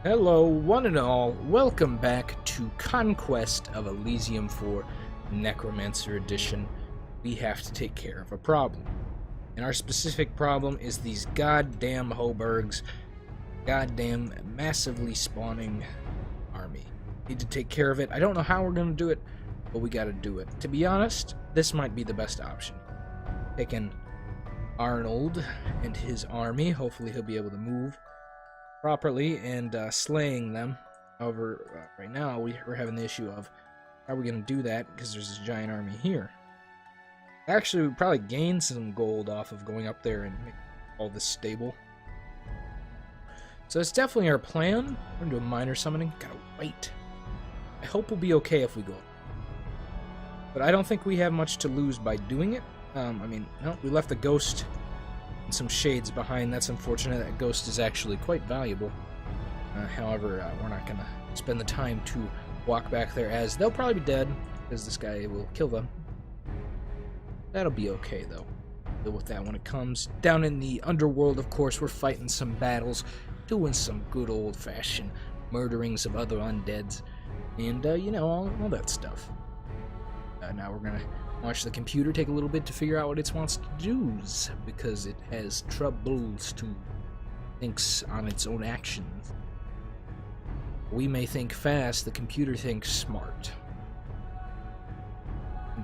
Hello, one and all. Welcome back to Conquest of Elysium for Necromancer Edition. We have to take care of a problem. And our specific problem is these goddamn hobergs. Goddamn massively spawning army. Need to take care of it. I don't know how we're going to do it, but we got to do it. To be honest, this might be the best option. Taking Arnold and his army. Hopefully he'll be able to move properly and slaying them. However, right now we're having the issue of how are we going to do that because there's this giant army here. Actually, we probably gain some gold off of going up there and make all this stable. So it's definitely our plan. We're going to do a minor summoning. Gotta wait. I hope we'll be okay if we go. But I don't think we have much to lose by doing it. No, we left the ghost and some shades behind. That's unfortunate. That ghost is actually quite valuable. However, we're not going to spend the time to walk back there, as they'll probably be dead because this guy will kill them. That'll be okay, though. Deal with that when it comes. Down in the underworld, of course, we're fighting some battles, doing some good old-fashioned murderings of other undeads, and, all that stuff. Now we're going to watch the computer take a little bit to figure out what it wants to do, because it has troubles to thinks on its own actions. We may think fast, the computer thinks smart.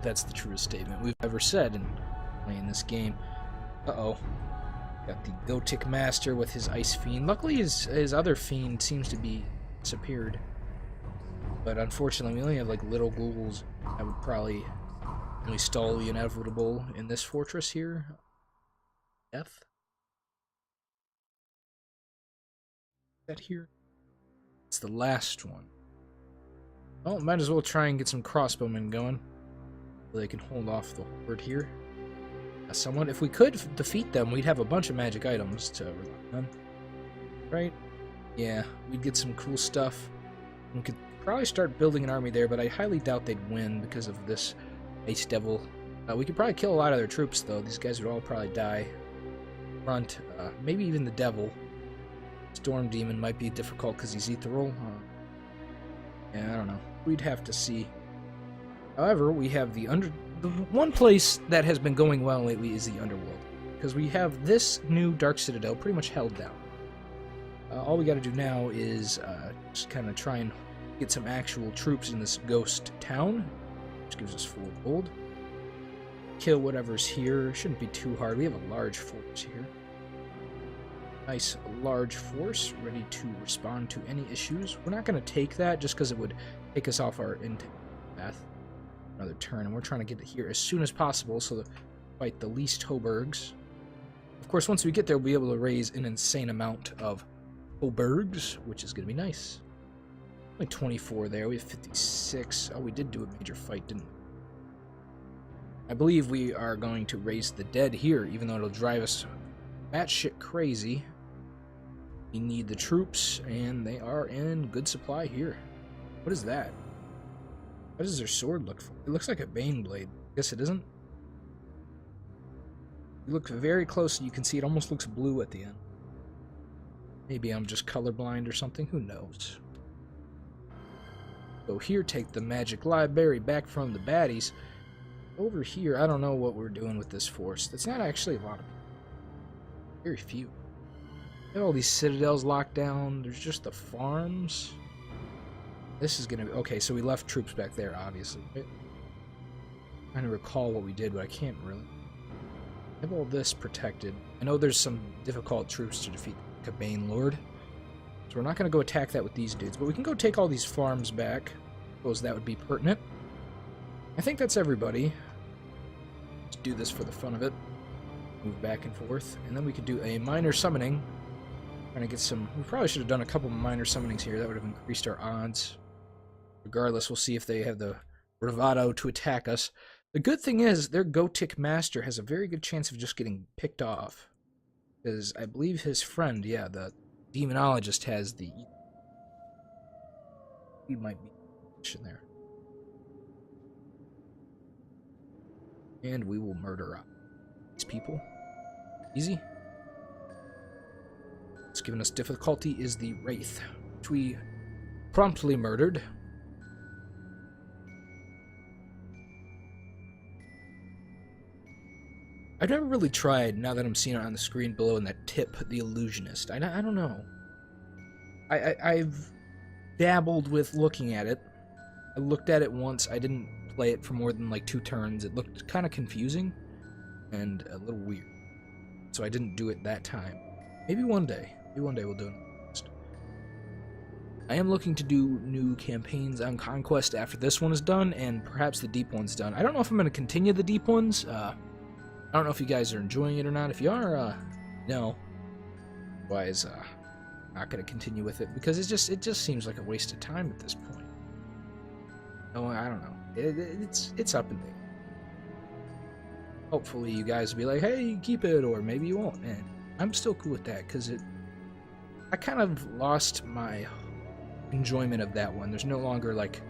That's the truest statement we've ever said in playing this game. Uh-oh. Got the Gothic Master with his Ice Fiend. Luckily his other Fiend seems to be disappeared. But unfortunately we only have like little ghouls that would probably only stall the inevitable in this fortress here. Death? Is that here? It's the last one. Well, might as well try and get some crossbowmen going, so they can hold off the horde here. Somewhat. If we could defeat them, we'd have a bunch of magic items to rely on. Right? Yeah, we'd get some cool stuff. We could probably start building an army there, but I highly doubt they'd win because of this Ice Devil. We could probably kill a lot of their troops, though. These guys would all probably die. Front, maybe even the Devil. Storm Demon might be difficult because he's ethereal. Yeah, I don't know. We'd have to see. However, we have the one place that has been going well lately is the Underworld, because we have this new Dark Citadel pretty much held down. All we got to do now is just kind of try and get some actual troops in this ghost town, which gives us 4 gold. Kill whatever's here. Shouldn't be too hard. We have a large force here. Nice large force, ready to respond to any issues. We're not going to take that just because it would take us off our path. Another turn, and we're trying to get it here as soon as possible so that fight the least hobergs. Of course, once we get there, we'll be able to raise an insane amount of hobergs, which is going to be nice. Only 24 there. We have 56. Oh, we did do a major fight, didn't we? I believe we are going to raise the dead here, even though it'll drive us batshit crazy. We need the troops, and they are in good supply here. What is that? What does their sword look for? It looks like a Bane blade. I guess it isn't. You look very close and you can see it almost looks blue at the end. Maybe I'm just colorblind or something. Who knows? So here, take the magic library back from the baddies. Over here, I don't know what we're doing with this force. That's not actually a lot of people. Very few. All these citadels locked down. There's just the farms. This is gonna be okay. So we left troops back there, obviously. Right? I'm trying to recall what we did, but I can't really. I have all this protected. I know there's some difficult troops to defeat the Bane Lord, so we're not gonna go attack that with these dudes. But we can go take all these farms back. I suppose that would be pertinent. I think that's everybody. Let's do this for the fun of it. Move back and forth, and then we could do a minor summoning. Trying to get some. We probably should have done a couple minor summonings here. That would have increased our odds. Regardless, we'll see if they have the bravado to attack us. The good thing is, their Gothic Master has a very good chance of just getting picked off. Because I believe his friend, yeah, the Demonologist, has the. He might be in there. And we will murder these people. Easy. What's giving us difficulty is the Wraith. which we promptly murdered. I've never really tried, now that I'm seeing it on the screen below in that tip, the illusionist. I don't know. I've dabbled with looking at it. I looked at it once. I didn't play it for more than like 2 turns. It looked kind of confusing and a little weird. So I didn't do it that time. Maybe one day. Maybe one day we'll do it. I am looking to do new campaigns on Conquest after this one is done, and perhaps the deep one's done. I don't know if I'm going to continue the deep ones. I don't know if you guys are enjoying it or not. If you are, no. Otherwise, not going to continue with it, because it just seems like a waste of time at this point. No, I don't know. It's up in there. Hopefully you guys will be like, hey, keep it, or maybe you won't. And I'm still cool with that, because I kind of lost my enjoyment of that one. There's no longer like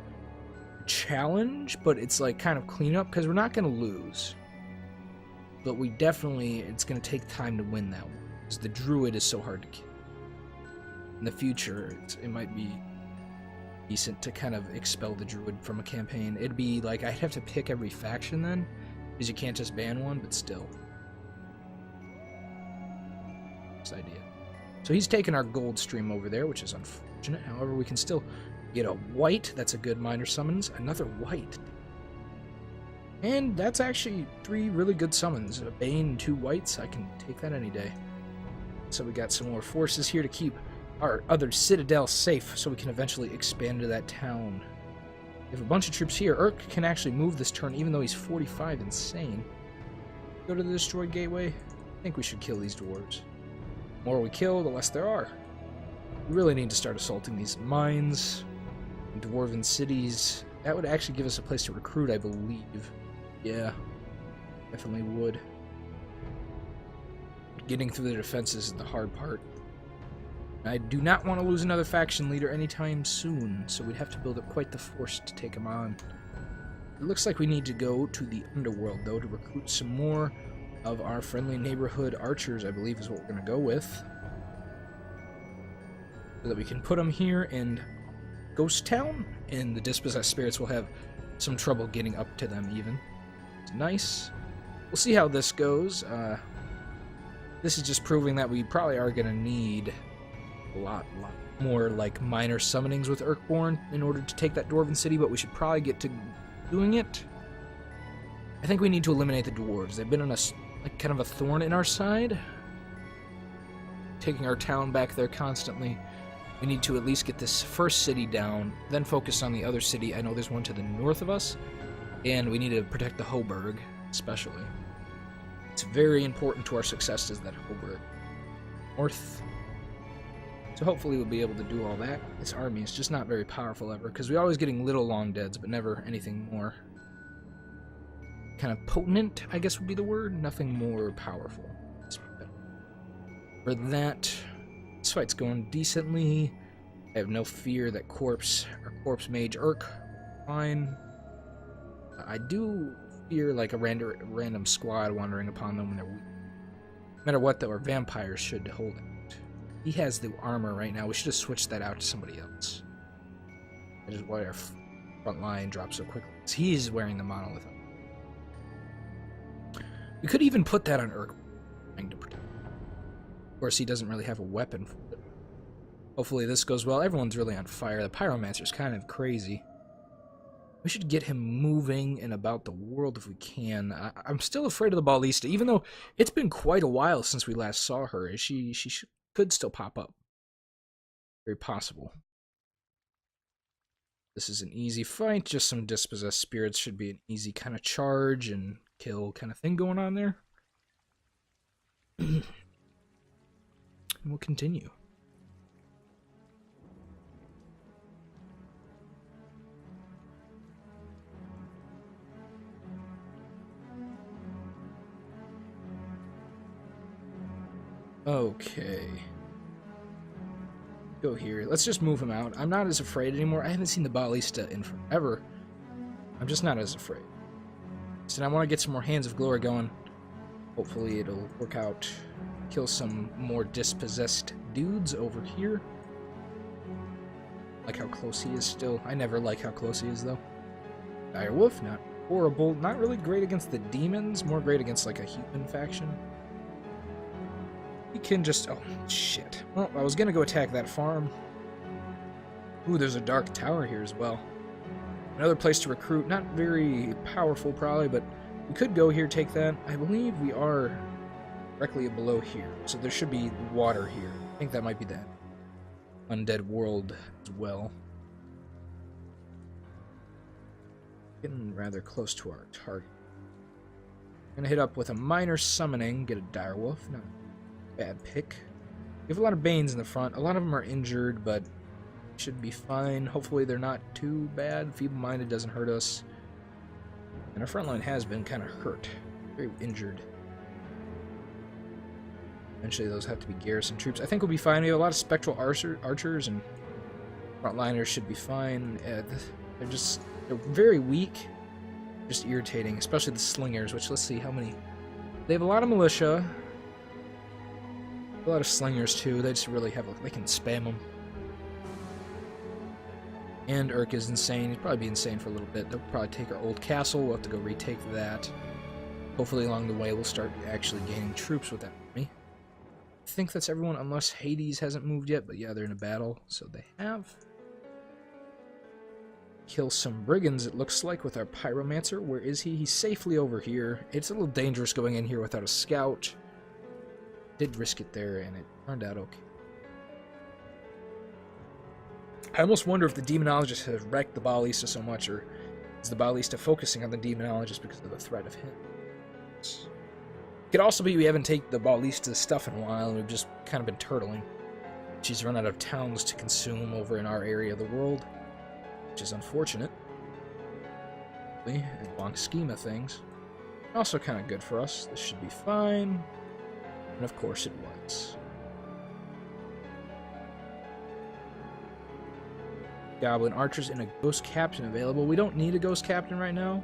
a challenge, but it's like kind of cleanup, because we're not going to lose. But we definitely, it's going to take time to win that one, because the druid is so hard to kill. In the future, it might be decent to kind of expel the druid from a campaign. It'd be like, I'd have to pick every faction then, because you can't just ban one, but still. This idea. So he's taken our gold stream over there, which is unfortunate. However, we can still get a white. That's a good minor summons. Another white. And that's actually 3 really good summons. A Bane and 2 whites. I can take that any day. So we got some more forces here to keep our other citadel safe, so we can eventually expand to that town. We have a bunch of troops here. Urk can actually move this turn, even though he's 45. Insane. Go to the destroyed gateway. I think we should kill these dwarves. The more we kill, the less there are. We really need to start assaulting these mines, dwarven cities. That would actually give us a place to recruit, I believe. Yeah, definitely would. Getting through the defenses is the hard part. I do not want to lose another faction leader anytime soon, so we'd have to build up quite the force to take him on. It looks like we need to go to the underworld, though, to recruit some more of our friendly neighborhood archers, I believe is what we're going to go with. So that we can put them here in Ghost Town, and the dispossessed spirits will have some trouble getting up to them even. It's nice. We'll see how this goes. This is just proving that we probably are going to need a lot more like minor summonings with Urkborn in order to take that dwarven city, but we should probably get to doing it. I think we need to eliminate the dwarves. They've been on us like kind of a thorn in our side, taking our town back there constantly. We need to at least get this first city down, then focus on the other city. I know there's one to the north of us, and we need to protect the Hoburg, especially. It's very important to our success is that Hoburg. North. So hopefully we'll be able to do all that. This army is just not very powerful ever, because we're always getting little long deads, but never anything more kind of potent, I guess would be the word. Nothing more powerful. For that, this fight's going decently. I have no fear that corpse mage Urk. Fine. I do fear like a random squad wandering upon them when they're weak. No matter what, though, our vampires should hold it. He has the armor right now. We should have switched that out to somebody else. That is why our front line drops so quickly. He's wearing the monolith. We could even put that on Urk. Of course, he doesn't really have a weapon for it. Hopefully this goes well. Everyone's really on fire. The Pyromancer's kind of crazy. We should get him moving and about the world if we can. I'm still afraid of the Ballista, even though it's been quite a while since we last saw her. She could still pop up. Very possible. This is an easy fight. Just some dispossessed spirits should be an easy kind of charge and kill kind of thing going on there. And we'll continue. Okay. Go here. Let's just move him out. I'm not as afraid anymore. I haven't seen the Ballista in forever. I'm just not as afraid. So now I want to get some more Hands of Glory going. Hopefully it'll work out. Kill some more dispossessed dudes over here. like how close he is still. I never like how close he is, though. Direwolf, not horrible. Not really great against the demons. More great against, like, a human faction. He can just... Oh, shit. Well, I was gonna go attack that farm. Ooh, there's a dark tower here as well. Another place to recruit. Not very powerful, probably, but we could go here, take that. I believe we are directly below here, so there should be water here. I think that might be that undead world as well. Getting rather close to our target. Gonna hit up with a minor summoning, get a direwolf. Not a bad pick. We have a lot of Banes in the front. A lot of them are injured, but should be fine. Hopefully they're not too bad. Feeble-minded doesn't hurt us. And our front line has been kind of hurt. Very injured. Eventually those have to be garrison troops. I think we'll be fine. We have a lot of spectral archers, and frontliners should be fine. They're very weak. Just irritating, especially the slingers, which, let's see how many. They have a lot of militia. A lot of slingers too. They just really have they can spam them. And Urk is insane. He'd probably be insane for a little bit. They'll probably take our old castle. We'll have to go retake that. Hopefully along the way we'll start actually gaining troops with that army. I think that's everyone unless Hades hasn't moved yet, but yeah, they're in a battle, so they have. Kill some brigands, it looks like, with our pyromancer. Where is he? He's safely over here. It's a little dangerous going in here without a scout. Did risk it there, and it turned out okay. I almost wonder if the demonologist has wrecked the Baalista so much, or is the Baalista focusing on the demonologist because of the threat of him? It could also be we haven't taken the Baalista's stuff in a while, and we've just kind of been turtling. She's run out of towns to consume over in our area of the world, which is unfortunate. In the long scheme of things. Also kind of good for us. This should be fine. And of course it was. Goblin archers and a ghost captain available. We don't need a ghost captain right now.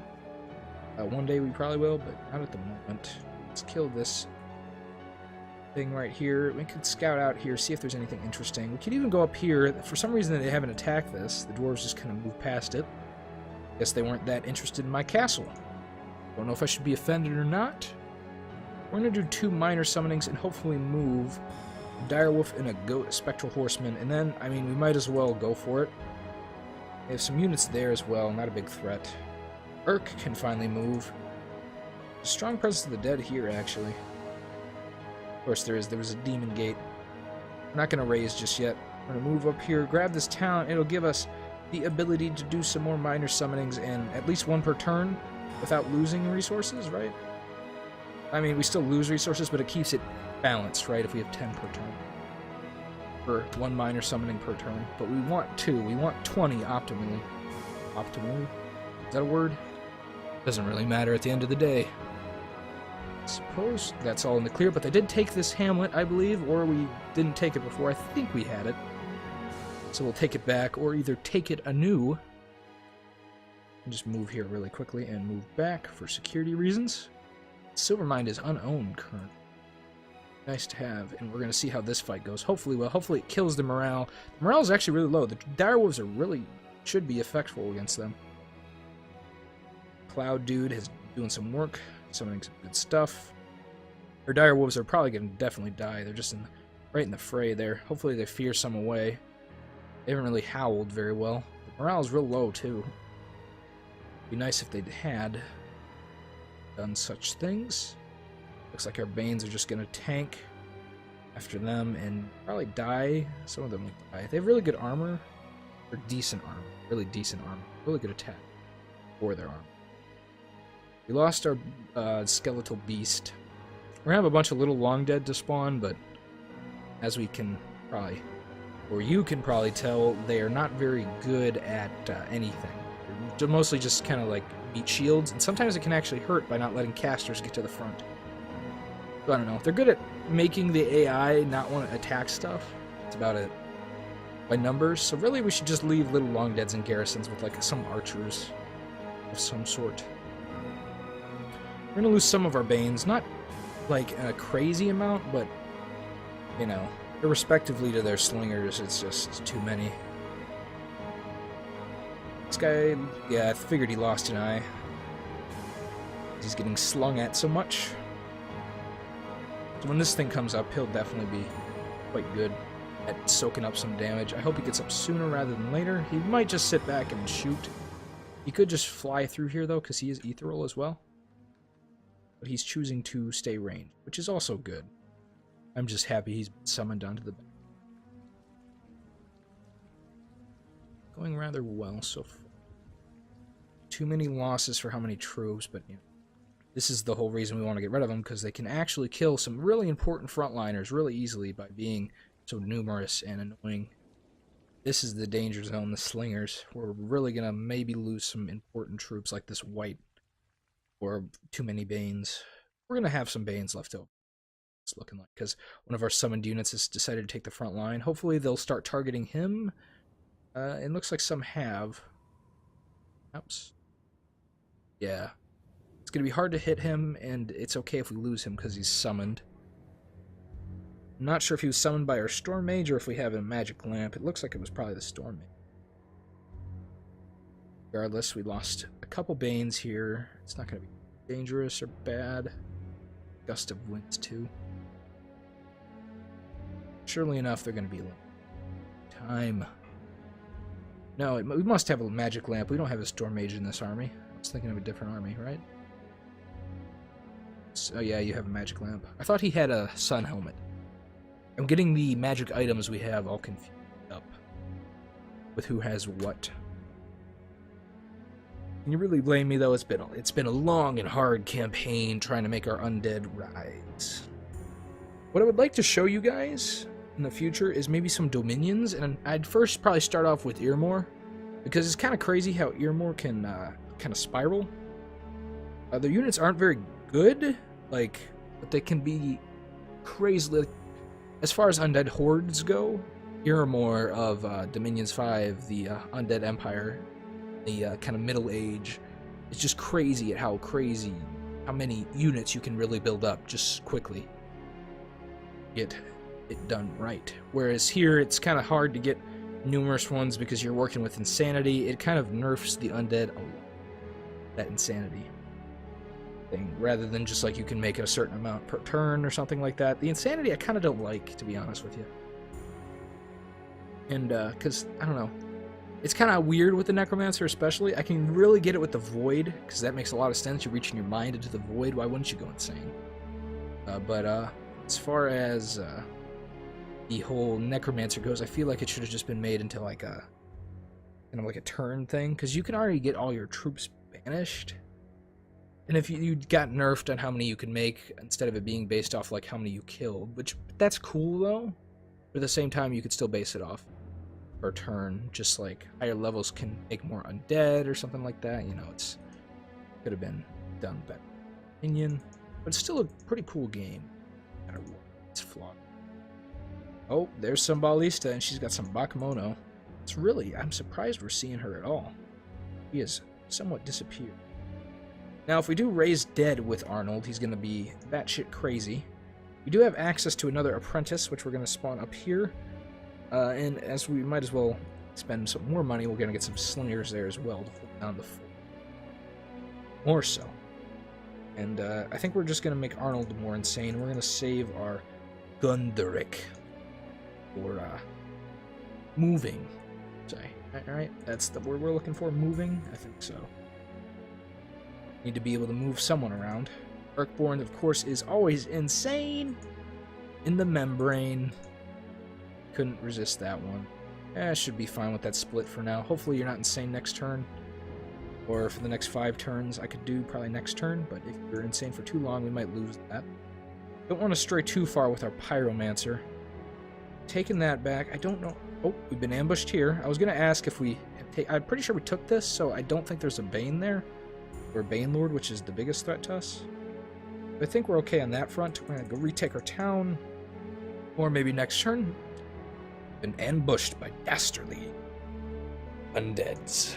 One day we probably will, but not at the moment. Let's kill this thing right here. We could scout out here, see if there's anything interesting. We could even go up here. For some reason they haven't attacked this. The dwarves just kind of moved past it. Guess they weren't that interested in my castle. Don't know if I should be offended or not. We're going to do 2 minor summonings and hopefully move a direwolf and a spectral horseman. And then, I mean, we might as well go for it. They have some units there as well, not a big threat. Urk can finally move. A strong presence of the dead here, actually. Of course there is. There was a demon gate. We're not going to raise just yet. We're going to move up here, grab this town. It'll give us the ability to do some more minor summonings, and at least 1 per turn without losing resources, right? I mean, we still lose resources, but it keeps it balanced, right, if we have 10 per turn. For 1 minor summoning per turn. But we want 2. We want 20 optimally. Optimally? Is that a word? Doesn't really matter at the end of the day. I suppose that's all in the clear, but they did take this hamlet, I believe, or we didn't take it before. I think we had it. So we'll take it back, or either take it anew. And just move here really quickly and move back for security reasons. Silvermind is unowned currently. Nice to have, and we're going to see how this fight goes. Hopefully it kills the morale. The morale is actually really low. The direwolves should be effective against them. Cloud dude is doing some work, summoning some good stuff. Our direwolves are probably going to definitely die. They're just right in the fray there. Hopefully they fear some away. They haven't really howled very well. The morale is real low too. It'd be nice if they had done such things. Looks like our Banes are just going to tank after them and probably die. Some of them will die. They have really good armor. Or decent armor. Really decent armor. Really good attack for their armor. We lost our skeletal beast. We're going to have a bunch of little long dead to spawn, but as we can probably, or you can probably tell, they are not very good at anything. They're mostly just kind of like beat shields, and sometimes it can actually hurt by not letting casters get to the front. So I don't know. They're good at making the AI not want to attack stuff. That's about it. By numbers. So really we should just leave little long deads in garrisons with like some archers of some sort. We're going to lose some of our Banes. Not like a crazy amount, but, you know, irrespectively to their slingers, it's just too many. This guy, yeah, I figured he lost an eye. He's getting slung at so much. So when this thing comes up, he'll definitely be quite good at soaking up some damage. I hope he gets up sooner rather than later. He might just sit back and shoot. He could just fly through here, though, because he is ethereal as well. But he's choosing to stay ranged, which is also good. I'm just happy he's been summoned onto the back. Going rather well so far. Too many losses for how many troops, but you know, this is the whole reason we want to get rid of them, because they can actually kill some really important frontliners really easily by being so numerous and annoying. This is the danger zone, the slingers. We're really going to maybe lose some important troops like this white, or too many Banes. We're going to have some Banes left over, it's looking like, because one of our summoned units has decided to take the front line. Hopefully they'll start targeting him. It looks like some have. Oops. Yeah. It's going to be hard to hit him, and it's okay if we lose him because he's summoned. I'm not sure if he was summoned by our Storm Mage or if we have a magic lamp. It looks like it was probably the Storm Mage. Regardless, we lost a couple Banes here. It's not going to be dangerous or bad. Gust of winds, too. Surely enough, they're going to be time. No, we must have a magic lamp. We don't have a Storm Mage in this army. I was thinking of a different army, right? Oh yeah, you have a magic lamp. I thought he had a sun helmet. I'm getting the magic items we have all confused up with who has what. Can you really blame me though? It's been a long and hard campaign trying to make our undead rise. What I would like to show you guys in the future is maybe some dominions, and I'd first probably start off with Earmore, because it's kind of crazy how Earmore can kind of spiral. Their units aren't very good, but they can be crazily. As far as undead hordes go, Earmore of Dominions 5, the undead empire, the kind of middle age, is just crazy at how many units you can really build up just quickly. Get it done right. Whereas here, it's kind of hard to get numerous ones because you're working with insanity. It kind of nerfs the undead a lot. That insanity thing, rather than just like you can make it a certain amount per turn or something like that. The insanity I kind of don't like, to be honest with you. And because I don't know, it's kind of weird with the Necromancer, especially. I can really get it with the Void, because that makes a lot of sense. You're reaching your mind into the Void. Why wouldn't you go insane? But as far as the whole Necromancer goes, I feel like it should have just been made into like a kind of like a turn thing, because you can already get all your troops banished. And if you got nerfed on how many you can make instead of it being based off like how many you killed, which that's cool though. But at the same time, you could still base it off per turn, just like higher levels can make more undead or something like that. You know, could have been done better, opinion, but it's still a pretty cool game. No matter what, it's flawed. Oh, there's some Ballista, and she's got some Bakemono. I'm surprised we're seeing her at all. She has somewhat disappeared. Now, if we do raise dead with Arnold, he's going to be batshit crazy. We do have access to another apprentice, which we're going to spawn up here. And as we might as well spend some more money, we're going to get some slingers there as well to hold down the fort. More so. And I think we're just going to make Arnold more insane. We're going to save our Gunderic for moving. Sorry. Alright, that's the word we're looking for, moving? I think so. Need to be able to move someone around. Erkborn, of course, is always insane in the membrane. Couldn't resist that one. Should be fine with that split for now. Hopefully you're not insane next turn. Or for the next 5 turns, I could do probably next turn, but if you're insane for too long, we might lose that. Don't want to stray too far with our Pyromancer. Taking that back, I don't know. Oh, we've been ambushed here. I was going to ask if we... I'm pretty sure we took this, so I don't think there's a Bane there. Or Bane Lord, which is the biggest threat to us. I think we're okay on that front. We're going to go retake our town. Or maybe next turn. Been ambushed by dastardly undeads.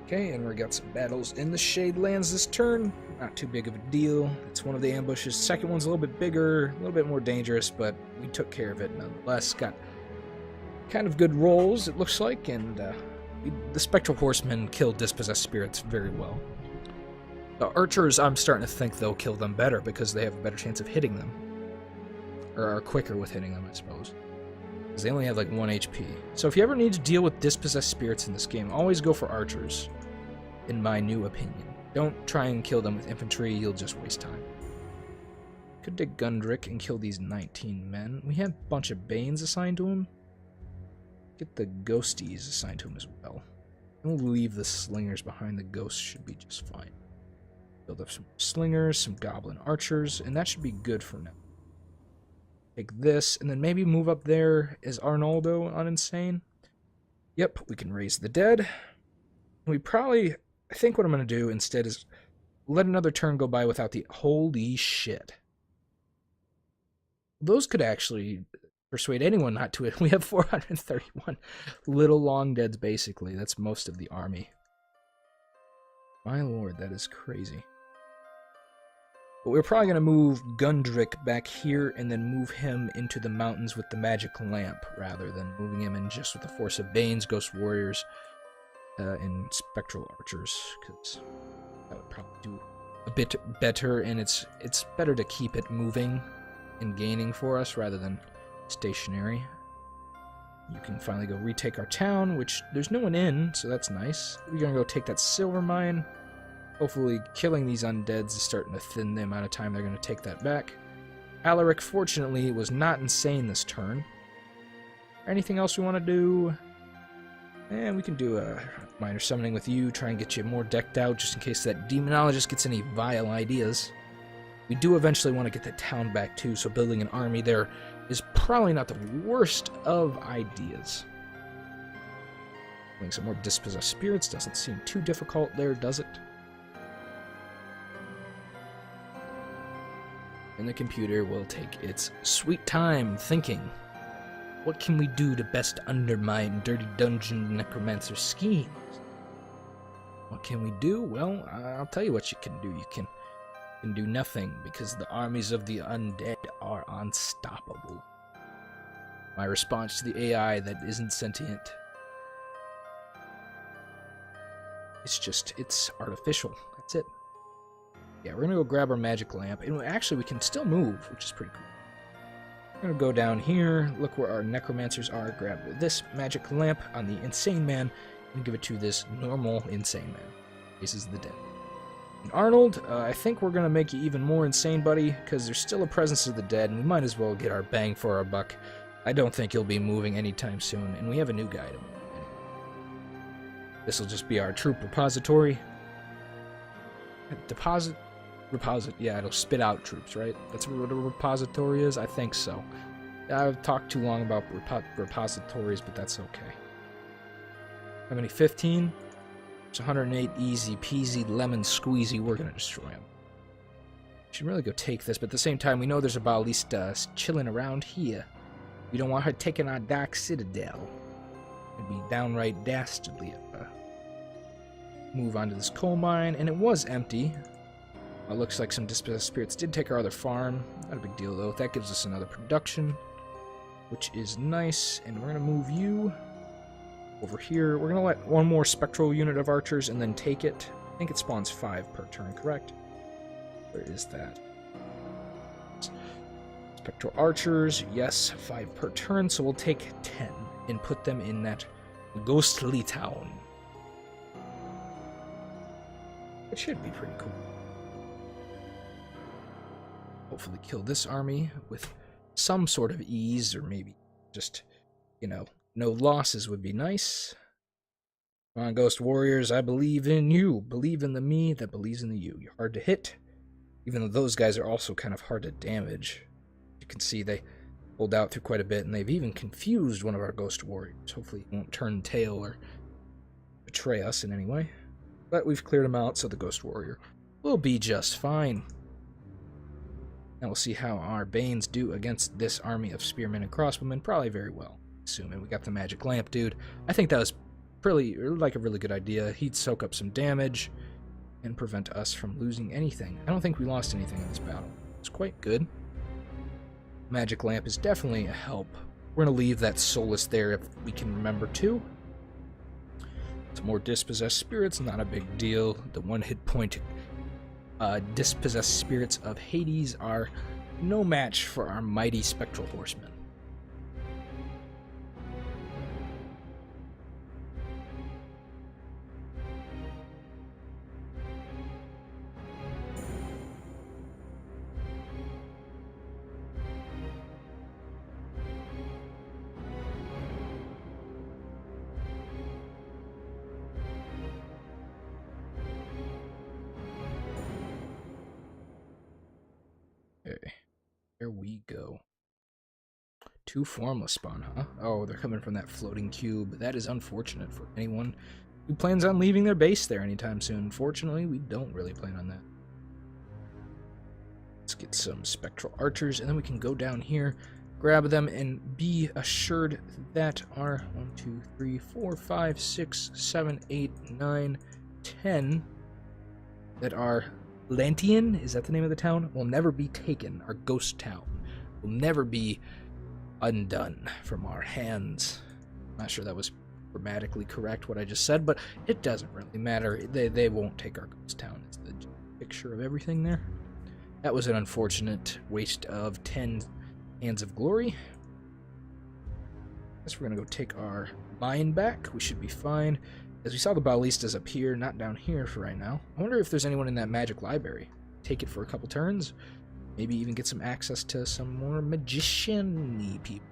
Okay, and we got some battles in the Shadelands this turn. Not too big of a deal. It's one of the ambushes. Second one's a little bit bigger, a little bit more dangerous, but we took care of it nonetheless. Got kind of good rolls, it looks like, and the Spectral Horsemen kill dispossessed spirits very well. The archers, I'm starting to think they'll kill them better because they have a better chance of hitting them. Or are quicker with hitting them, I suppose. Because they only have like 1 HP. So if you ever need to deal with dispossessed spirits in this game, always go for archers, in my new opinion. Don't try and kill them with infantry, you'll just waste time. Could take Gundrick and kill these 19 men. We have a bunch of Banes assigned to him. Get the Ghosties assigned to him as well. And we'll leave the Slingers behind. The Ghosts should be just fine. Build up some Slingers, some Goblin Archers, and that should be good for now. Take this, and then maybe move up there as Arnaldo on Insane. Yep, we can raise the dead. We probably, I think what I'm going to do instead is let another turn go by without the holy shit. Those could actually persuade anyone not to it. We have 431 little long deads, basically. That's most of the army. My lord, that is crazy. But we're probably going to move Gundrick back here and then move him into the mountains with the magic lamp rather than moving him in just with the force of Banes, Ghost Warriors, and Spectral Archers, because that would probably do a bit better, and it's better to keep it moving and gaining for us rather than stationary. You can finally go retake our town, which there's no one in, so that's nice. We're going to go take that silver mine. Hopefully killing these undeads is starting to thin the amount of time they're going to take that back. Alaric, fortunately, was not insane this turn. Anything else we want to do? And we can do a minor summoning with you, try and get you more decked out just in case that demonologist gets any vile ideas. We do eventually want to get the town back too, so building an army there is probably not the worst of ideas. Doing some more dispossessed spirits doesn't seem too difficult there, does it? And the computer will take its sweet time thinking, what can we do to best undermine Dirty Dungeon Necromancer schemes? What can we do? Well, I'll tell you what you can do. You can do nothing, because the armies of the undead are unstoppable. My response to the AI that isn't sentient. It's artificial. That's it. Yeah, we're gonna go grab our magic lamp, and actually we can still move, which is pretty cool. We're gonna go down here, look where our necromancers are, grab this magic lamp on the insane man, and give it to this normal insane man. This is the dead. And Arnold, I think we're gonna make you even more insane, buddy, because there's still a presence of the dead, and we might as well get our bang for our buck. I don't think he'll be moving anytime soon, and we have a new guy to move. This will just be our troop repository. Yeah, it'll spit out troops, right? That's what a repository is? I think so. I've talked too long about repositories, but that's okay. How many? 15? It's 108, easy peasy, lemon squeezy. We're gonna destroy him. Should really go take this, but at the same time, we know there's a ballista chilling around here. We don't want her taking our dark citadel. It'd be downright dastardly if move on to this coal mine, and it was empty. Looks like some dispossessed spirits did take our other farm. Not a big deal, though. That gives us another production, which is nice. And we're going to move you over here. We're going to let one more spectral unit of archers and then take it. I think it spawns 5 per turn, correct? Where is that? Spectral archers, yes, 5 per turn. So we'll take 10 and put them in that ghostly town. It should be pretty cool. Hopefully kill this army with some sort of ease, or maybe just, no losses would be nice. Come on, Ghost Warriors, I believe in you. Believe in the me that believes in the you. You're hard to hit, even though those guys are also kind of hard to damage. You can see they hold out through quite a bit, and they've even confused one of our Ghost Warriors. Hopefully he won't turn tail or betray us in any way. But we've cleared him out, so the Ghost Warrior will be just fine. Now we'll see how our Banes do against this army of spearmen and crossbowmen. Probably very well, assuming we got the magic lamp, dude. I think that was pretty, like, a really good idea. He'd soak up some damage and prevent us from losing anything. I don't think we lost anything in this battle. It's quite good. Magic lamp is definitely a help. We're going to leave that Solus there if we can remember to. Some more dispossessed spirits, not a big deal. The 1 hit point dispossessed spirits of Hades are no match for our mighty spectral horsemen. Okay, here we go. 2 formless spawn, huh? Oh, they're coming from that floating cube. That is unfortunate for anyone who plans on leaving their base there anytime soon. Fortunately, we don't really plan on that. Let's get some spectral archers, and then we can go down here, grab them, and be assured that our 1, 2, 3, 4, 5, 6, 7, 8, 9, 10 that are Lantian, is that the name of the town? Will never be taken. Our ghost town will never be undone from our hands. I'm not sure that was grammatically correct what I just said, but it doesn't really matter. They won't take our ghost town. It's the picture of everything there. That was an unfortunate waste of 10 hands of glory. Guess we're gonna go take our mine back. We should be fine. As we saw, the ballistas up here, not down here for right now. I wonder if there's anyone in that magic library. Take it for a couple turns. Maybe even get some access to some more magician-y people.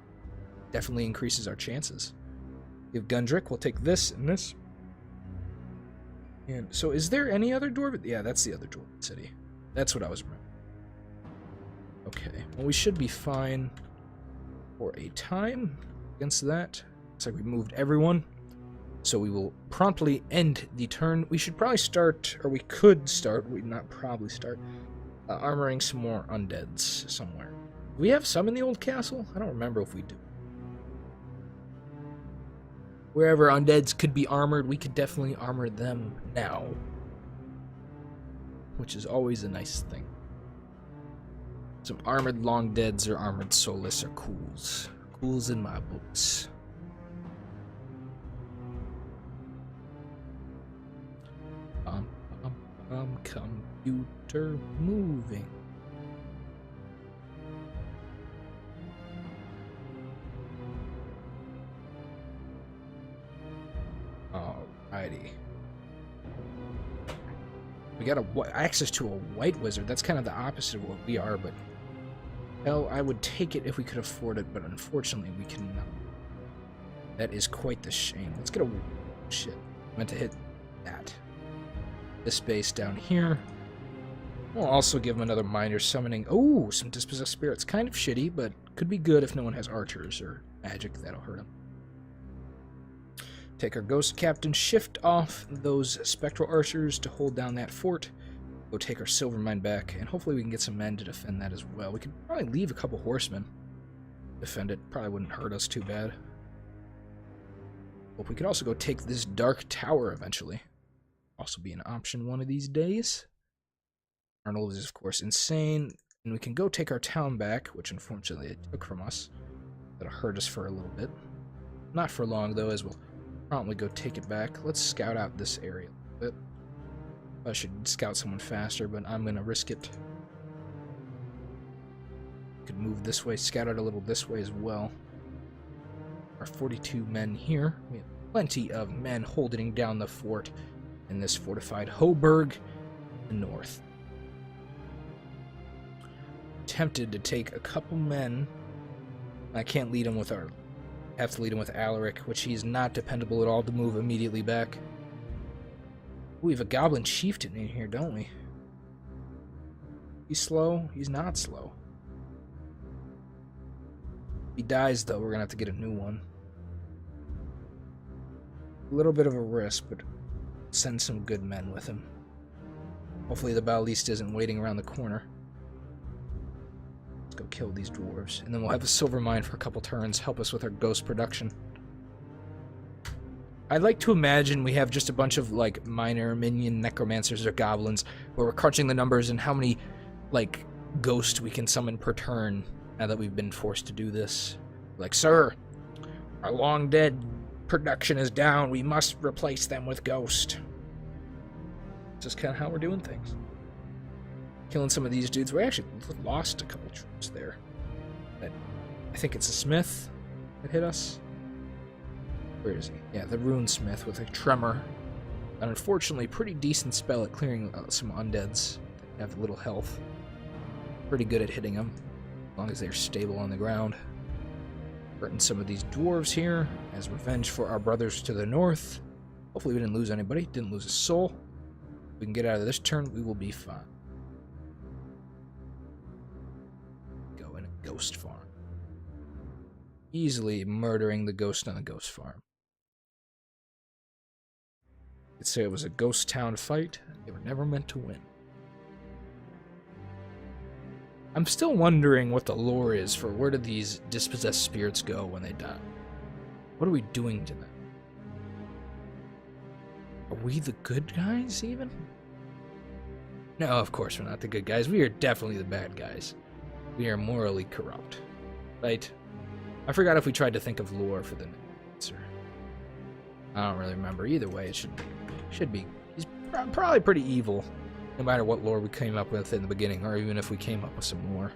Definitely increases our chances. We have Gundrick. We'll take this and this. And so is there any other dwarven? Yeah, that's the other dwarven city. That's what I was remembering. Okay. Well, we should be fine for a time against that. Looks like we moved everyone. So we will promptly end the turn. We should probably start, or we could start, we'd not probably start, armoring some more undeads somewhere. Do we have some in the old castle? I don't remember if we do. Wherever undeads could be armored, we could definitely armor them now. Which is always a nice thing. Some armored long deads or armored soulless are cools. Cools in my books. Computer moving. Alrighty. We got access to a white wizard. That's kind of the opposite of what we are, but hell, I would take it if we could afford it, but unfortunately we cannot. That is quite the shame. Let's get a... Shit. I meant to hit that. This base down here. We'll also give him another minor summoning. Oh, some dispossessed spirits. Kind of shitty, but could be good if no one has archers or magic. That'll hurt him. Take our ghost captain, shift off those spectral archers to hold down that fort. Go take our silver mine back, and hopefully we can get some men to defend that as well. We could probably leave a couple horsemen defend it. Probably wouldn't hurt us too bad. But we could also go take this dark tower eventually. Also be an option one of these days. Arnold is, of course, insane. And we can go take our town back, which unfortunately it took from us. That'll hurt us for a little bit. Not for long, though, as we'll promptly go take it back. Let's scout out this area a little bit. I should scout someone faster, but I'm going to risk it. Could move this way, scout out a little this way as well. Our 42 men here. We have plenty of men holding down the fort in this fortified Hoburg in the north. Tempted to take a couple men. I can't lead him with our... have to lead him with Alaric, which he's not dependable at all to move immediately back. We have a goblin chieftain in here, don't we? He's slow? He's not slow. If he dies, though, we're gonna have to get a new one. A little bit of a risk, but send some good men with him. Hopefully the Ballista isn't waiting around the corner. Let's go kill these dwarves, and then we'll have a silver mine for a couple turns, help us with our ghost production. I'd like to imagine we have just a bunch of, like, minor minion necromancers or goblins, where we're crunching the numbers and how many, like, ghosts we can summon per turn, now that we've been forced to do this. Like, sir, our long dead production is down. We must replace them with ghost. Just kind of how we're doing things. Killing some of these dudes. We actually lost a couple troops there. I think it's a smith that hit us. Where is he? Yeah, the rune smith with a tremor. An unfortunately pretty decent spell at clearing some undeads that have little health. Pretty good at hitting them, as long as they're stable on the ground. Hurting some of these dwarves here as revenge for our brothers to the north. Hopefully we didn't lose anybody, didn't lose a soul. If we can get out of this turn, we will be fine. Go in a ghost farm. Easily murdering the ghost on a ghost farm. You could say it was a ghost town fight. They were never meant to win. I'm still wondering what the lore is for where do these dispossessed spirits go when they die? What are we doing to them? Are we the good guys, even? No, of course we're not the good guys. We are definitely the bad guys. We are morally corrupt. Right? I forgot if we tried to think of lore for the Necromancer. I don't really remember. Either way, it should be. He's probably pretty evil, no matter what lore we came up with in the beginning, or even if we came up with some more.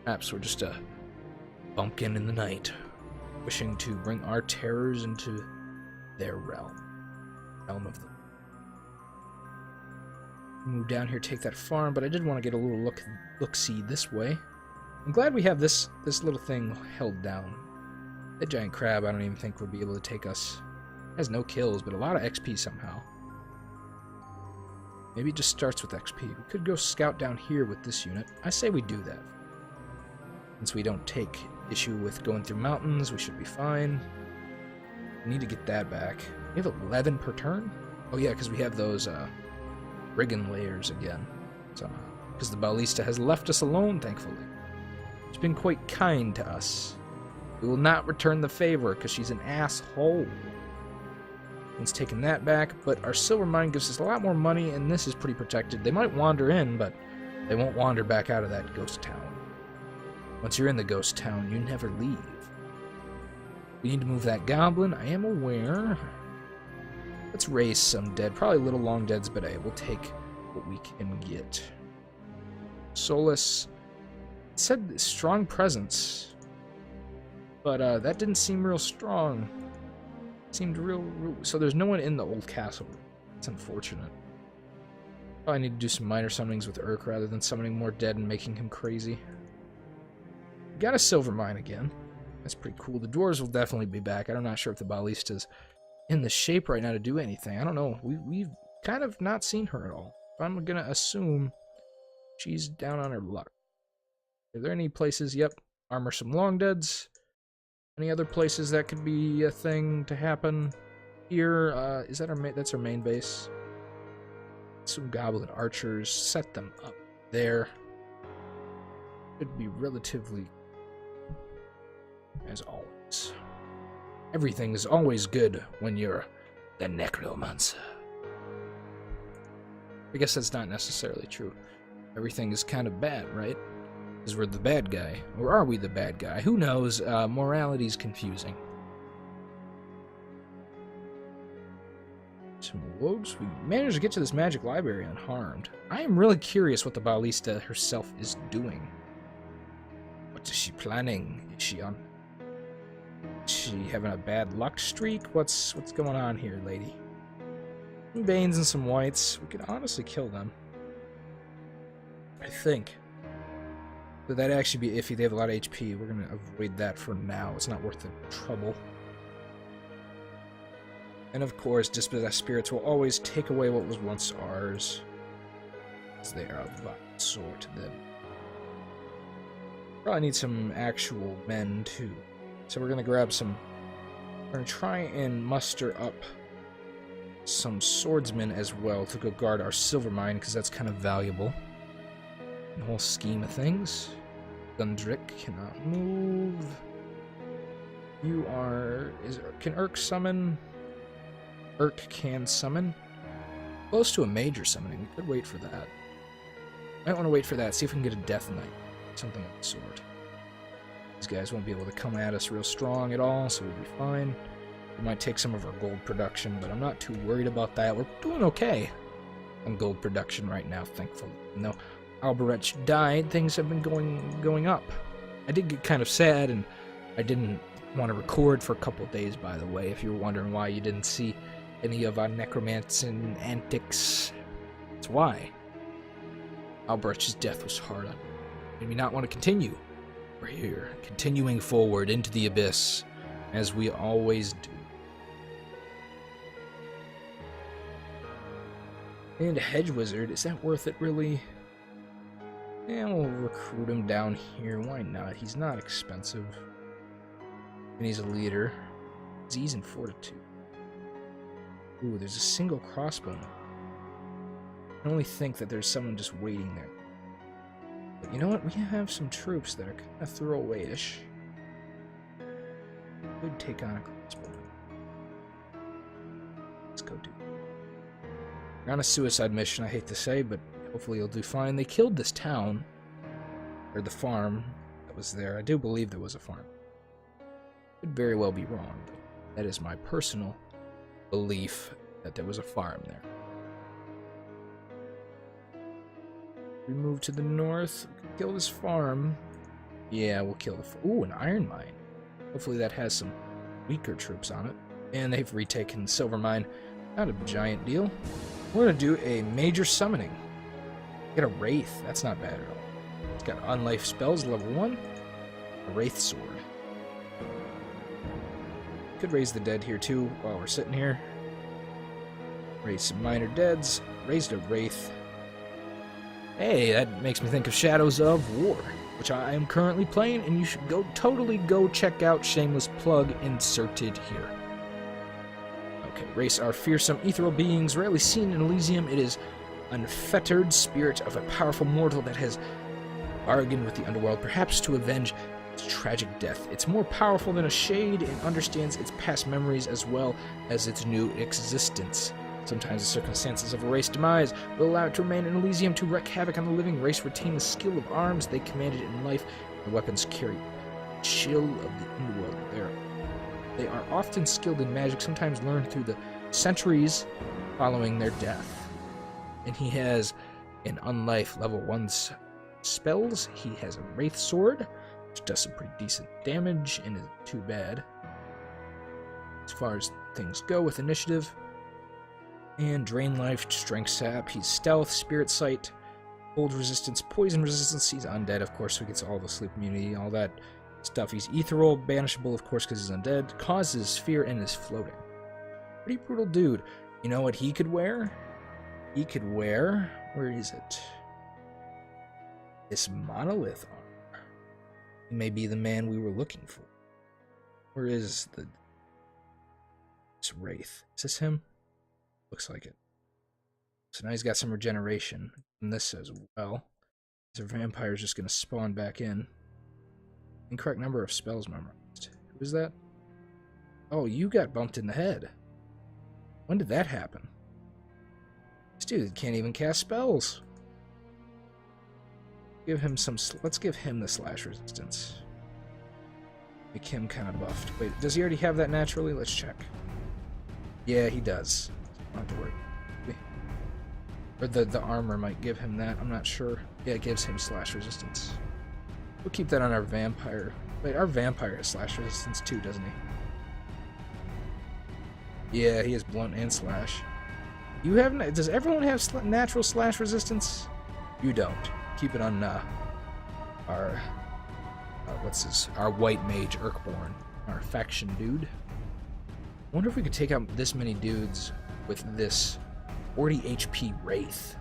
Perhaps we're just a bumpkin in the night, wishing to bring our terrors into their realm. Realm of the... Move down here, take that farm, but I did want to get a little look-see this way. I'm glad we have this little thing held down. That giant crab, I don't even think would be able to take us. It has no kills, but a lot of XP somehow. Maybe it just starts with XP. We could go scout down here with this unit. I say we do that. Since we don't take issue with going through mountains, we should be fine. We need to get that back. We have 11 per turn? Oh yeah, because we have those brigand layers again. Somehow. Because the ballista has left us alone, thankfully. She's been quite kind to us. We will not return the favor, because she's an asshole. It's taken that back, but our silver mine gives us a lot more money, and this is pretty protected. They might wander in, but they won't wander back out of that ghost town. Once you're in the ghost town, you never leave. We need to move that goblin, I am aware. Let's raise some dead, probably little long deads, but hey, we'll take what we can get. Solus, it said strong presence, but that didn't seem real strong. Seemed real, so there's no one in the old castle. It's unfortunate. Probably need to do some minor summonings with Urk rather than summoning more dead and making him crazy. We got a silver mine again. That's pretty cool. The dwarves will definitely be back. I'm not sure if the ballista's in the shape right now to do anything. I don't know. We've kind of not seen her at all. I'm gonna assume she's down on her luck. Are there any places? Yep. Armor some long deads. Any other places that could be a thing to happen? Here, is that that's our main base? Some goblin archers. Set them up there. Should be relatively, as always. Everything is always good when you're the Necromancer. I guess that's not necessarily true. Everything is kind of bad, right? Because we're the bad guy. Or are we the bad guy? Who knows? Morality's confusing. Some woes. We managed to get to this magic library unharmed. I am really curious what the ballista herself is doing. What is she planning? Is she having a bad luck streak? What's going on here, lady? Some Banes and some Whites. We could honestly kill them. I think. But that'd actually be iffy. They have a lot of HP. We're going to avoid that for now. It's not worth the trouble. And of course, dispossessed spirits will always take away what was once ours. As they are of that sort to them. Probably need some actual men too. So we're going to grab some... We're going to try and muster up some swordsmen as well to go guard our silver mine, because that's kind of valuable. In the whole scheme of things. Gundrick cannot move. You are... Can Urk summon? Urk can summon. Close to a major summoning. We could wait for that. Might want to wait for that. See if we can get a Death Knight. Something of the sort. These guys won't be able to come at us real strong at all, so we'll be fine. We might take some of our gold production, but I'm not too worried about that. We're doing okay on gold production right now, thankfully. No, Alberich died, things have been going up. I did get kind of sad, and I didn't want to record for a couple of days, by the way, if you were wondering why you didn't see any of our necromancer antics. That's why. Alberich's death was hard on me. Made me not want to continue. We're here, continuing forward into the abyss, as we always do. And a hedge wizard, is that worth it, really? Yeah, we'll recruit him down here. Why not? He's not expensive. And he's a leader. Disease and fortitude. Ooh, there's a single crossbow. I only think that there's someone just waiting there. But you know what? We have some troops that are kind of throwaway-ish. Could take on a crossbow. Let's go do it. We're on a suicide mission, I hate to say, but hopefully you'll do fine. They killed this town, or the farm that was there. I do believe there was a farm. Could very well be wrong, but that is my personal belief that there was a farm there. We move to the north, kill this farm. Yeah, we'll kill the ooh, an iron mine. Hopefully that has some weaker troops on it. And they've retaken silver mine. Not a giant deal. We're gonna do a major summoning. Get a wraith. That's not bad at all. It's got unlife spells, level 1. A wraith sword. Could raise the dead here too while we're sitting here. Raise some minor deads. Raised a wraith. Hey, that makes me think of Shadows of War, which I am currently playing, and you should totally go check out. Shameless plug inserted here. Okay, race are fearsome ethereal beings rarely seen in Elysium. It is unfettered spirit of a powerful mortal that has bargained with the underworld, perhaps to avenge its tragic death. It's more powerful than a shade and understands its past memories as well as its new existence. Sometimes the circumstances of a race demise will allow it to remain in Elysium to wreak havoc on the living. Race retain the skill of arms they commanded in life. The weapons carry the chill of the underworld. They are often skilled in magic, sometimes learned through the centuries following their death. And he has an unlife level 1 spells. He has a wraith sword, which does some pretty decent damage and isn't too bad as far as things go with initiative. And drain life, strength sap. He's stealth, spirit sight, cold resistance, poison resistance. He's undead, of course, so he gets all the sleep immunity, all that stuff. He's ethereal, banishable, of course, because he's undead. Causes fear and is floating. Pretty brutal dude. You know what he could wear? He could wear... Where is it? This monolith armor. He may be the man we were looking for. Where is the... This wraith. Is this him? Looks like it. So now he's got some regeneration. And this as well. These vampire's just going to spawn back in. Incorrect number of spells memorized. Who is that? Oh, you got bumped in the head. When did that happen? This dude can't even cast spells. Give him some... Let's give him the slash resistance. Make him kind of buffed. Wait, does he already have that naturally? Let's check. Yeah, he does. Don't have to worry. Or the armor might give him that. I'm not sure. Yeah, it gives him slash resistance. We'll keep that on our vampire. Wait, our vampire has slash resistance too, doesn't he? Yeah, he has blunt and slash. You have... Does everyone have natural slash resistance? You don't. Keep it on our... our white mage, Urkborn. Our faction dude. I wonder if we could take out this many dudes with this 40 HP Wraith.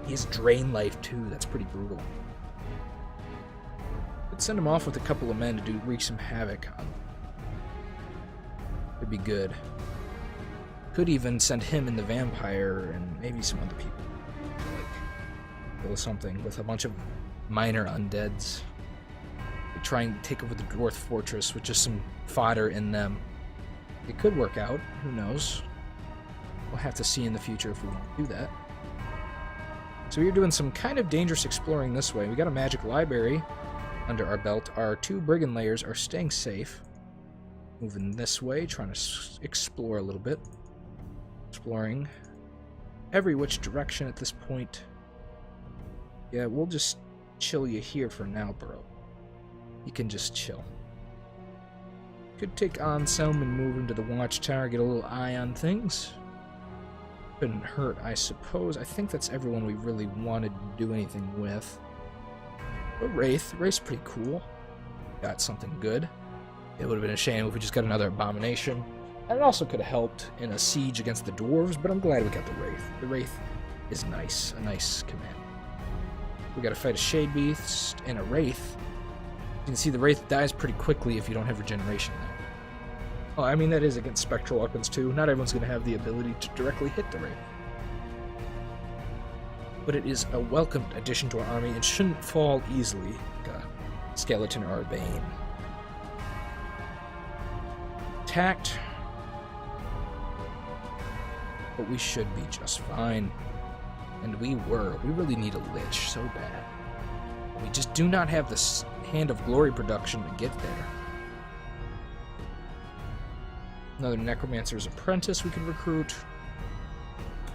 He has Drain Life too, that's pretty brutal. Could send him off with a couple of men to wreak some havoc on. Could be good. Could even send him and the vampire and maybe some other people. Like, kill something with a bunch of minor undeads. They try and take over the dwarf fortress with just some fodder in them. It could work out, who knows. We'll have to see in the future if we want to do that. So we're doing some kind of dangerous exploring this way. We got a magic library. under our belt. Our 2 brigand layers are staying safe. Moving this way, trying to explore a little bit. Exploring every which direction at this point. Yeah, we'll just chill you here for now, bro. You can just chill. Could take Anselm and move him to the watchtower, get a little eye on things. Couldn't hurt, I suppose. I think that's everyone we really wanted to do anything with. But Wraith's pretty cool. Got something good. It would have been a shame if we just got another abomination. And it also could have helped in a siege against the dwarves, but I'm glad we got the Wraith. The Wraith is nice, a nice command. We gotta fight a Shade Beast and a Wraith. You can see the Wraith dies pretty quickly if you don't have regeneration though. Well, I mean, that is against spectral weapons too. Not everyone's gonna have the ability to directly hit the Wraith. But it is a welcomed addition to our army and shouldn't fall easily like a skeleton or a bane. Attacked. But we should be just fine. And we were. We really need a Lich so bad. We just do not have this Hand of Glory production to get there. Another Necromancer's Apprentice we could recruit.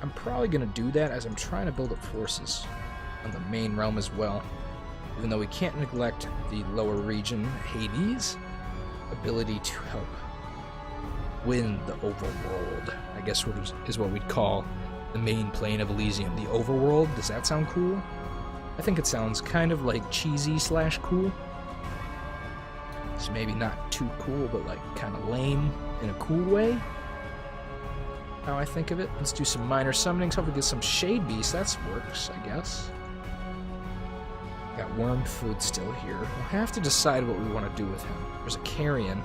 I'm probably going to do that as I'm trying to build up forces on the main realm as well. Even though we can't neglect the lower region, Hades' ability to help win the overworld. I guess is what we'd call the main plane of Elysium. The overworld, does that sound cool? I think it sounds kind of like cheesy / cool. It's maybe not too cool, but like kind of lame in a cool way. How I think of it. Let's do some minor summonings. Hopefully get some Shade Beast. That works, I guess. Got worm food still here. We'll have to decide what we want to do with him. There's a Carrion.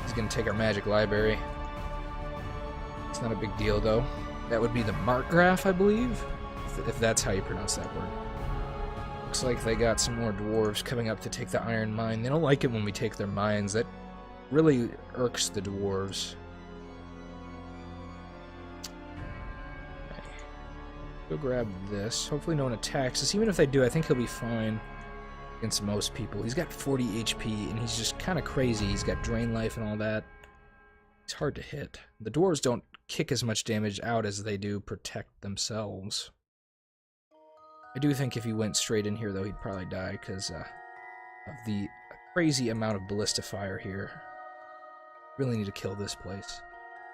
He's going to take our magic library. It's not a big deal, though. That would be the Markgraf, I believe, if that's how you pronounce that word. Looks like they got some more dwarves coming up to take the Iron Mine. They don't like it when we take their mines. That really irks the dwarves. Okay. Go grab this. Hopefully no one attacks us. Even if they do, I think he'll be fine against most people. He's got 40 HP, and he's just kind of crazy. He's got Drain Life and all that. He's hard to hit. The dwarves don't kick as much damage out as they do protect themselves. I do think if he went straight in here, though, he'd probably die because of the crazy amount of ballista fire here. Really need to kill this place.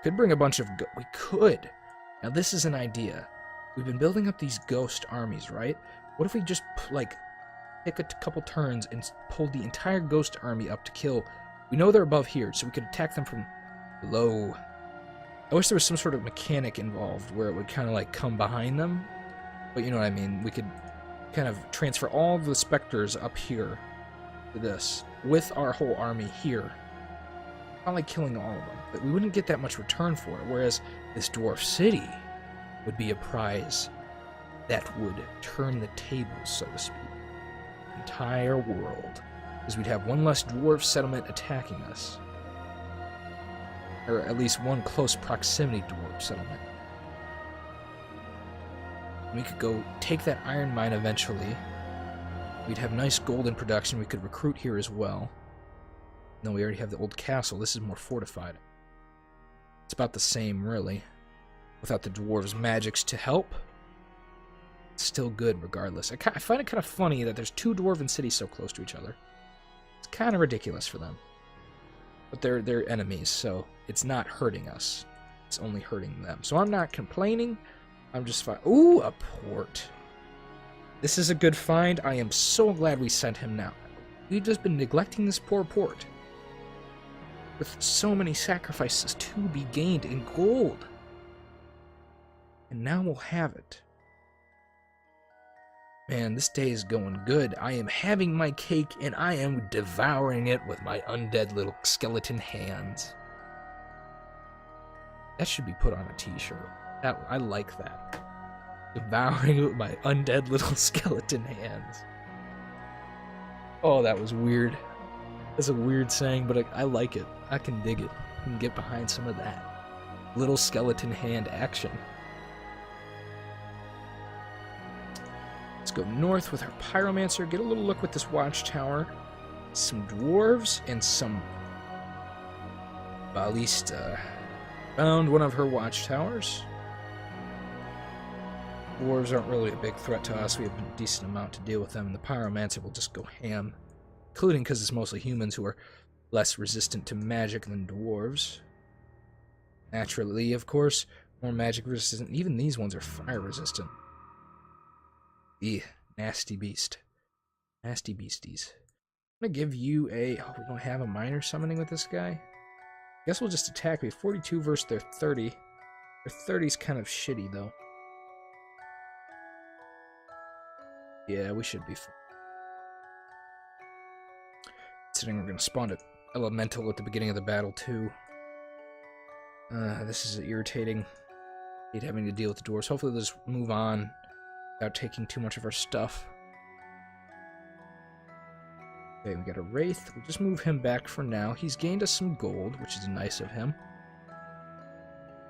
Could bring a bunch of... We could! Now, this is an idea. We've been building up these ghost armies, right? What if we just, like, pick a couple turns and pull the entire ghost army up to kill? We know they're above here, so we could attack them from below. I wish there was some sort of mechanic involved where it would kind of, like, come behind them. But you know what I mean? We could kind of transfer all the specters up here to this, with our whole army here. Not like killing all of them, but we wouldn't get that much return for it, whereas this dwarf city would be a prize that would turn the tables, so to speak. The entire world. Because we'd have one less dwarf settlement attacking us. Or at least one close proximity dwarf settlement. We could go take that iron mine eventually. We'd have nice golden production. We could recruit here as well. No, we already have the old castle. This is more fortified. It's about the same, really. Without the dwarves' magics to help. It's still good, regardless. I find it kind of funny that there's 2 dwarven cities so close to each other. It's kind of ridiculous for them. But they're enemies, so it's not hurting us. It's only hurting them. So I'm not complaining. I'm just fine. Ooh, a port. This is a good find. I am so glad we sent him now. We've just been neglecting this poor port. With so many sacrifices to be gained in gold. And now we'll have it. Man, this day is going good. I am having my cake and I am devouring it with my undead little skeleton hands. That should be put on a t-shirt. I like that. Devouring it with my undead little skeleton hands. Oh, that was weird. That's a weird saying, but I like it. I can dig it. I can get behind some of that. Little skeleton hand action. Let's go north with our Pyromancer, get a little look with this watchtower. Some dwarves and some ballista. Found one of her watchtowers. Dwarves aren't really a big threat to us. We have a decent amount to deal with them, and the Pyromancer will just go ham. Including because it's mostly humans who are less resistant to magic than dwarves. Naturally, of course, more magic resistant. Even these ones are fire resistant. Nasty beast. Nasty beasties. I'm gonna give you a... Oh, we don't have a minor summoning with this guy? I guess we'll just attack. We have 42 versus their 30. Their 30's kind of shitty, though. Yeah, we should be fine. Considering we're gonna spawn an elemental at the beginning of the battle, too. This is irritating. I hate having to deal with the dwarves. Hopefully they'll just move on without taking too much of our stuff. Okay, we got a Wraith. We'll just move him back for now. He's gained us some gold, which is nice of him.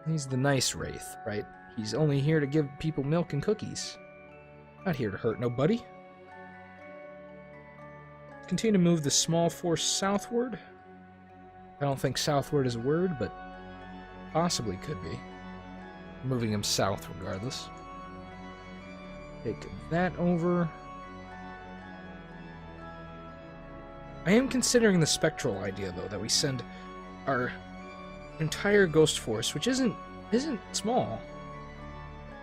He's the nice Wraith, right? He's only here to give people milk and cookies. Not here to hurt nobody. Continue to move the small force southward. I don't think southward is a word, but possibly could be. Moving him south regardless. Take that over. I am considering the spectral idea, though, that we send our entire ghost force, which isn't small,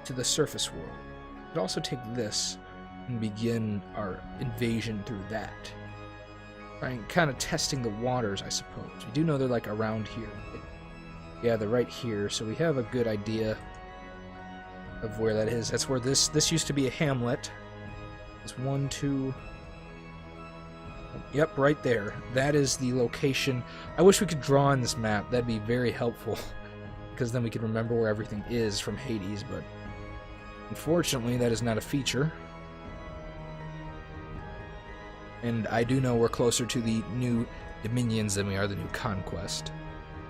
to the surface world. We could also take this and begin our invasion through that. Trying, kind of testing the waters, I suppose. We do know they're like around here. Yeah, they're right here, so we have a good idea of where that is. That's where this used to be a hamlet. It's 1, 2... Yep, right there. That is the location. I wish we could draw on this map. That'd be very helpful. Because then we could remember where everything is from Hades, but unfortunately that is not a feature. And I do know we're closer to the new Dominions than we are the new Conquest.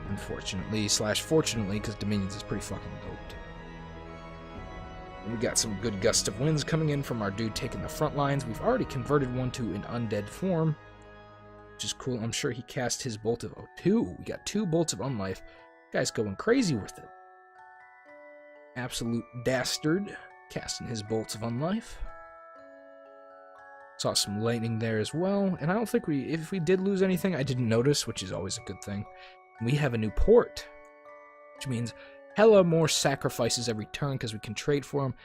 Unfortunately, / fortunately, because Dominions is pretty fucking goat. And we got some good gust of winds coming in from our dude taking the front lines. We've already converted one to an undead form, which is cool. I'm sure he cast his bolt of... Oh, 2. We got 2 bolts of unlife. Guy's going crazy with it. Absolute dastard. Casting his bolts of unlife. Saw some lightning there as well. And I don't think if we did lose anything, I didn't notice, which is always a good thing. We have a new port, which means hella more sacrifices every turn because we can trade for them,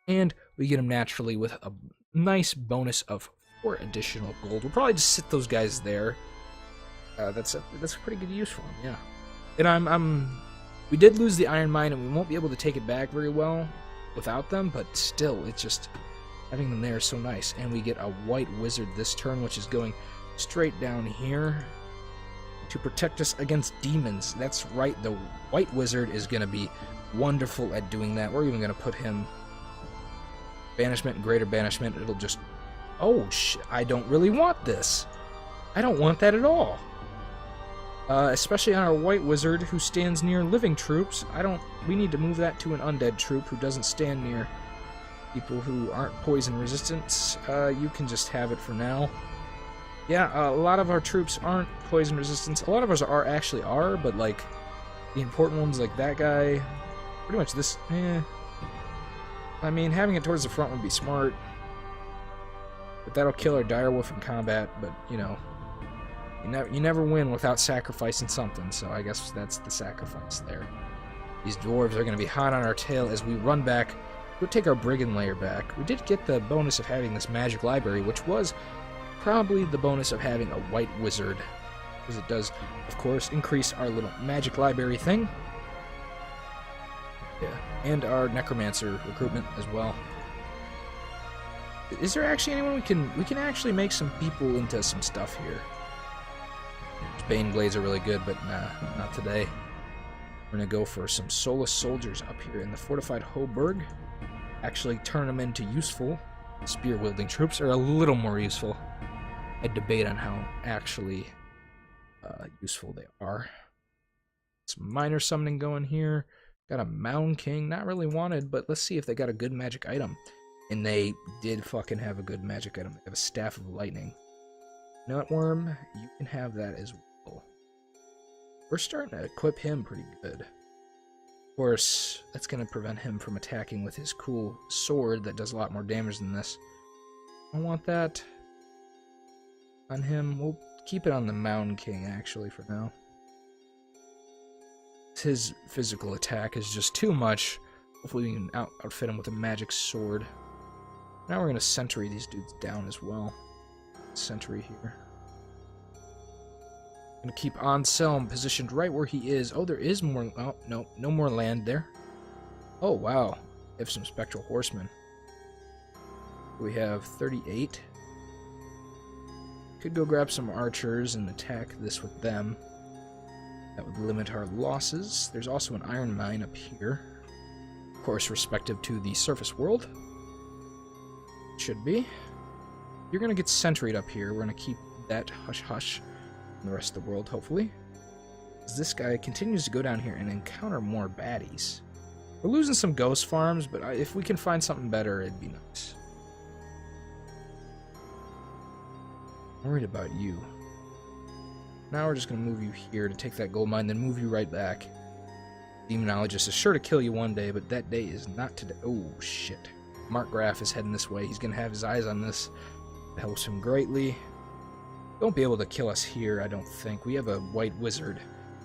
and we get them naturally with a nice bonus of 4 additional gold. We'll probably just sit those guys there. That's a pretty good use for them, yeah. And we did lose the iron mine, and we won't be able to take it back very well without them, but still, it's just having them there is so nice. And we get a white wizard this turn, which is going straight down here to protect us against demons. That's right, the white wizard is going to be wonderful at doing that. We're even going to put him banishment and greater banishment. It'll just... Oh, shit, I don't really want this. I don't want that at all. Especially on our white wizard who stands near living troops. We need to move that to an undead troop who doesn't stand near people who aren't poison resistant. You can just have it for now. Yeah, a lot of our troops aren't poison resistant. A lot of ours actually are, but like the important ones like that guy, pretty much this, I mean, having it towards the front would be smart. But that'll kill our direwolf in combat, but you know, you never win without sacrificing something, so I guess that's the sacrifice there. These dwarves are going to be hot on our tail as we run back. We'll take our brigand layer back. We did get the bonus of having this magic library, which was probably the bonus of having a white wizard, because it does, of course, increase our little magic library thing. Yeah, and our necromancer recruitment as well. Is there actually anyone we can actually make some people into some stuff here? Bane blades are really good, but nah, not today. We're gonna go for some soulless soldiers up here in the fortified Hoburg. Actually turn them into useful spear-wielding troops, or a little more useful. I debate on how actually useful they are. Some minor summoning going here. Got a Mound King, not really wanted, but let's see if they got a good magic item. And they did fucking have a good magic item. They have a Staff of Lightning. Nutworm, you can have that as well. We're starting to equip him pretty good. Of course, that's going to prevent him from attacking with his cool sword that does a lot more damage than this. I don't want that on him. We'll keep it on the Mound King, actually, for now. His physical attack is just too much. Hopefully we can outfit him with a magic sword. Now we're going to sentry these dudes down as well. Sentry here. Going to keep Anselm positioned right where he is. Oh, there is more. Oh, no. No more land there. Oh, wow. We have some Spectral Horsemen. We have 38. Could go grab some archers and attack this with them. That would limit our losses. There's also an iron mine up here. Of course, respective to the surface world. Should be. You're going to get sentryed up here. We're going to keep that hush-hush in the rest of the world, hopefully. As this guy continues to go down here and encounter more baddies. We're losing some ghost farms, but if we can find something better, it'd be nice. I'm worried about you. Now we're just going to move you here to take that gold mine, then move you right back. Demonologist is sure to kill you one day, but that day is not today. Oh, shit. Mark Graff is heading this way. He's going to have his eyes on this. It helps him greatly. Won't be able to kill us here, I don't think. We have a white wizard,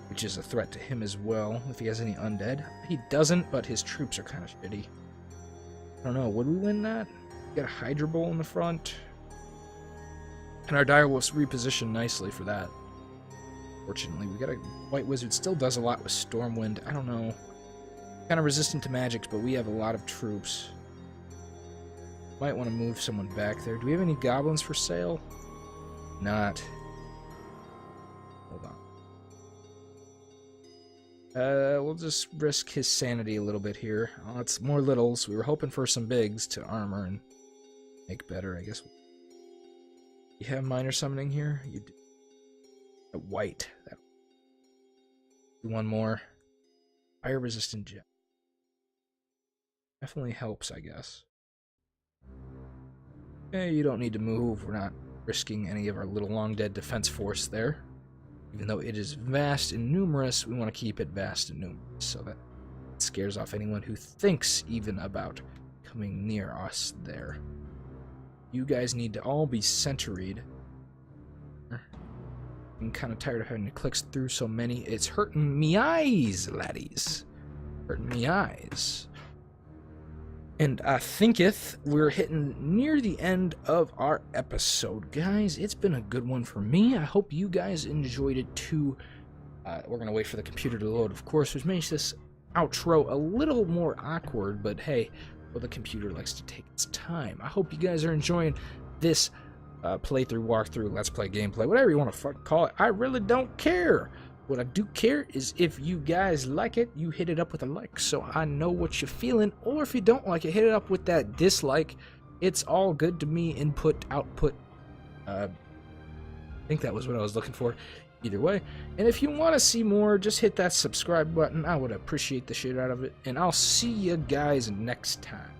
which is a threat to him as well, if he has any undead. He doesn't, but his troops are kind of shitty. I don't know, would we win that? We got a Hydra Bowl in the front. And our Direwolf's repositioned nicely for that. Fortunately, we got a white wizard. Still does a lot with Stormwind. I don't know. Kind of resistant to magics, but we have a lot of troops. Might want to move someone back there. Do we have any goblins for sale? Not. Hold on. We'll just risk his sanity a little bit here. Oh, it's more littles. We were hoping for some bigs to armor and make better, I guess. You have minor summoning here? You do. A white. One more. Fire resistant gem. Definitely helps, I guess. Okay, you don't need to move. We're not risking any of our little long dead defense force there. Even though it is vast and numerous, we want to keep it vast and numerous so that it scares off anyone who thinks even about coming near us there. You guys need to all be sentryed. I'm kind of tired of having to click through so many. It's hurting me eyes, laddies. Hurting me eyes. And I thinketh we're hitting near the end of our episode, guys. It's been a good one for me. I hope you guys enjoyed it too. We're going to wait for the computer to load, of course, which makes this outro a little more awkward, but hey, well, the computer likes to take its time. I hope you guys are enjoying this playthrough, walkthrough, let's play gameplay, whatever you want to fucking call it. I really don't care. What I do care is if you guys like it, you hit it up with a like so I know what you're feeling, or if you don't like it, hit it up with that dislike. It's all good to me. Input, output. I think that was what I was looking for. Either way. And if you want to see more, just hit that subscribe button. I would appreciate the shit out of it. And I'll see you guys next time.